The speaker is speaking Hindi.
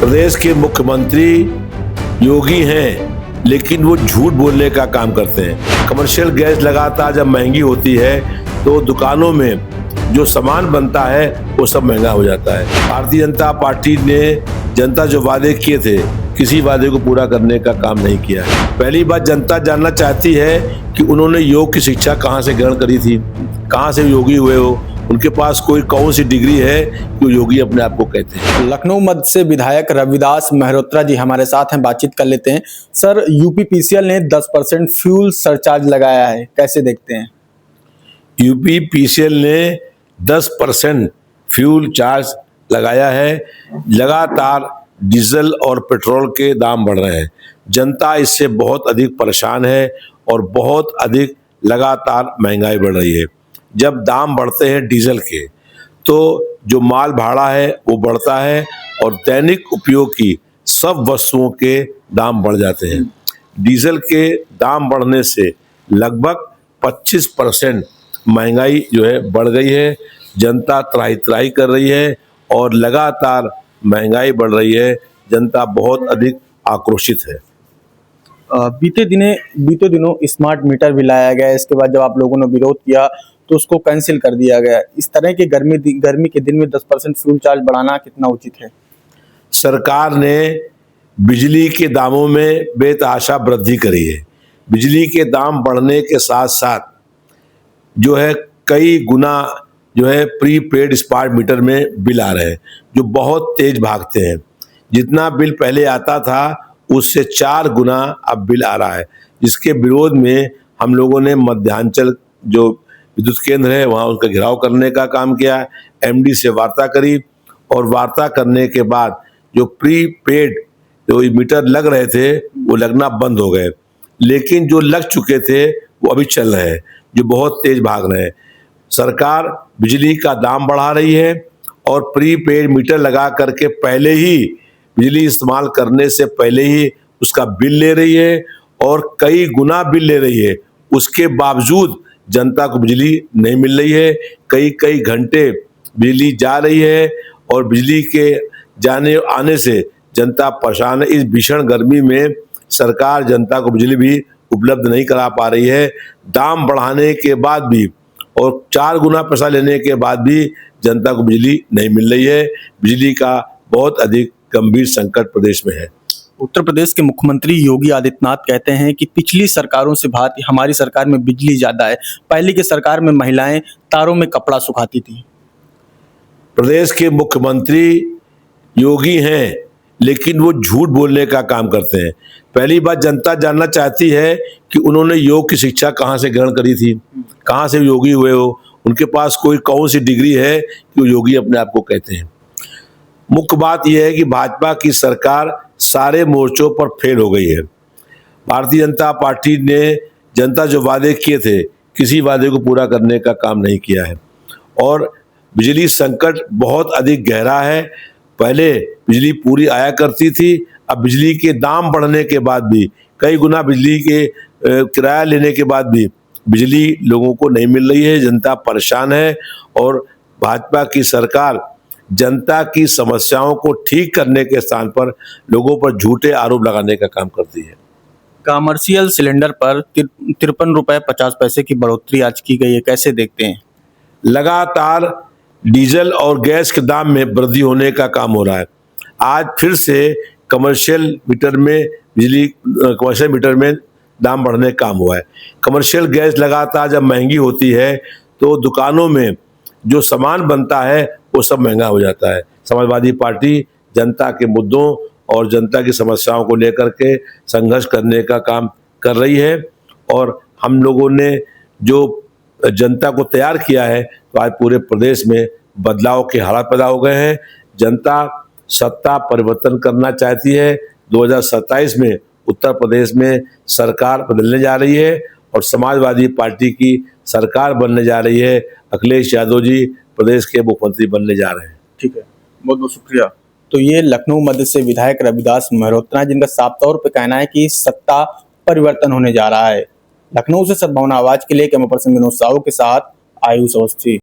प्रदेश के मुख्यमंत्री योगी हैं, लेकिन वो झूठ बोलने का काम करते हैं। कमर्शियल गैस लगातार जब महंगी होती है तो दुकानों में जो सामान बनता है वो सब महंगा हो जाता है। भारतीय जनता पार्टी ने जनता जो वादे किए थे, किसी वादे को पूरा करने का काम नहीं किया है। पहली बात, जनता जानना चाहती है कि उन्होंने योग की शिक्षा कहाँ से ग्रहण करी थी, कहाँ से योगी हुए हो, उनके पास कौन सी डिग्री है कि वो योगी अपने आप को कहते हैं। लखनऊ मध्य से विधायक रविदास मेहरोत्रा जी हमारे साथ हैं, बातचीत कर लेते हैं। सर, यूपीपीसीएल ने 10% फ्यूल सरचार्ज लगाया है, कैसे देखते हैं? यूपीपीसीएल ने 10% फ्यूल चार्ज लगाया है। लगातार डीजल और पेट्रोल के दाम बढ़ रहे हैं। जनता इससे बहुत अधिक परेशान है और बहुत अधिक लगातार महंगाई बढ़ रही है। जब दाम बढ़ते हैं डीजल के तो जो माल भाड़ा है वो बढ़ता है और दैनिक उपयोग की सब वस्तुओं के दाम बढ़ जाते हैं। डीजल के दाम बढ़ने से लगभग 25% महंगाई जो है बढ़ गई है। जनता त्राही त्राही कर रही है और लगातार महंगाई बढ़ रही है। जनता बहुत अधिक आक्रोशित है। बीते दिनों स्मार्ट मीटर भी लाया गया। इसके बाद जब आप लोगों ने विरोध किया तो उसको कैंसिल कर दिया गया। इस तरह के गर्मी के दिन में 10% फ्यूल चार्ज बढ़ाना कितना उचित है? सरकार ने बिजली के दामों में बेतहाशा वृद्धि करी है। बिजली के दाम बढ़ने के साथ साथ जो है कई गुना जो है प्रीपेड स्मार्ट मीटर में बिल आ रहे हैं, जो बहुत तेज भागते हैं। जितना बिल पहले आता था उससे 4 गुना अब बिल आ रहा है, जिसके विरोध में हम लोगों ने मध्यांचल जो विद्युत केंद्र है वहाँ उनका घेराव करने का काम किया। एमडी से वार्ता करी और वार्ता करने के बाद जो प्रीपेड जो मीटर लग रहे थे वो लगना बंद हो गए, लेकिन जो लग चुके थे वो अभी चल रहे हैं, जो बहुत तेज भाग रहे हैं। सरकार बिजली का दाम बढ़ा रही है और प्रीपेड मीटर लगा करके पहले ही बिजली इस्तेमाल करने से पहले ही उसका बिल ले रही है और कई गुना बिल ले रही है। उसके बावजूद जनता को बिजली नहीं मिल रही है। कई घंटे बिजली जा रही है और बिजली के जाने आने से जनता परेशान है। इस भीषण गर्मी में सरकार जनता को बिजली भी उपलब्ध नहीं करा पा रही है। दाम बढ़ाने के बाद भी और 4 गुना पैसा लेने के बाद भी जनता को बिजली नहीं मिल रही है। बिजली का बहुत अधिक गंभीर संकट प्रदेश में है। उत्तर प्रदेश के मुख्यमंत्री योगी आदित्यनाथ कहते हैं कि पिछली सरकारों से भांति हमारी सरकार में बिजली ज्यादा है। पहले की सरकार में महिलाएं तारों में कपड़ा सुखाती थी। प्रदेश के मुख्यमंत्री योगी हैं, लेकिन वो झूठ बोलने का काम करते हैं। पहली बात, जनता जानना चाहती है कि उन्होंने योग की शिक्षा कहाँ से ग्रहण करी थी, कहाँ से योगी हुए हो, उनके पास कौन सी डिग्री है कि वो योगी अपने आप को कहते हैं। मुख्य बात यह है कि भाजपा की सरकार सारे मोर्चों पर फेल हो गई है। भारतीय जनता पार्टी ने जनता जो वादे किए थे, किसी वादे को पूरा करने का काम नहीं किया है और बिजली संकट बहुत अधिक गहरा है। पहले बिजली पूरी आया करती थी, अब बिजली के दाम बढ़ने के बाद भी, कई गुना बिजली के किराया लेने के बाद भी बिजली लोगों को नहीं मिल रही है। जनता परेशान है और भाजपा की सरकार जनता की समस्याओं को ठीक करने के स्थान पर लोगों पर झूठे आरोप लगाने का काम करती है। कमर्शियल सिलेंडर पर 53 रुपये 50 पैसे की बढ़ोतरी आज की गई है, कैसे देखते हैं? लगातार डीजल और गैस के दाम में वृद्धि होने का काम हो रहा है। आज फिर से कमर्शियल मीटर में दाम बढ़ने का काम हुआ है। कमर्शियल गैस लगातार जब महंगी होती है तो दुकानों में जो सामान बनता है वो सब महंगा हो जाता है। समाजवादी पार्टी जनता के मुद्दों और जनता की समस्याओं को लेकर के संघर्ष करने का काम कर रही है और हम लोगों ने जो जनता को तैयार किया है तो आज पूरे प्रदेश में बदलाव के हालात पैदा हो गए हैं। जनता सत्ता परिवर्तन करना चाहती है। 2027 में उत्तर प्रदेश में सरकार बदलने जा रही है और समाजवादी पार्टी की सरकार बनने जा रही है। अखिलेश यादव जी प्रदेश के मुख्यमंत्री बनने जा रहे हैं। ठीक है, बहुत बहुत शुक्रिया। तो ये लखनऊ मध्य से विधायक रविदास मेहरोत्रा, जिनका साफ तौर पर कहना है कि सत्ता परिवर्तन होने जा रहा है। लखनऊ से सद्भावना आवाज के लिए कैमरा पर्सन विनोद साहू के साथ आयुष अवस्थी।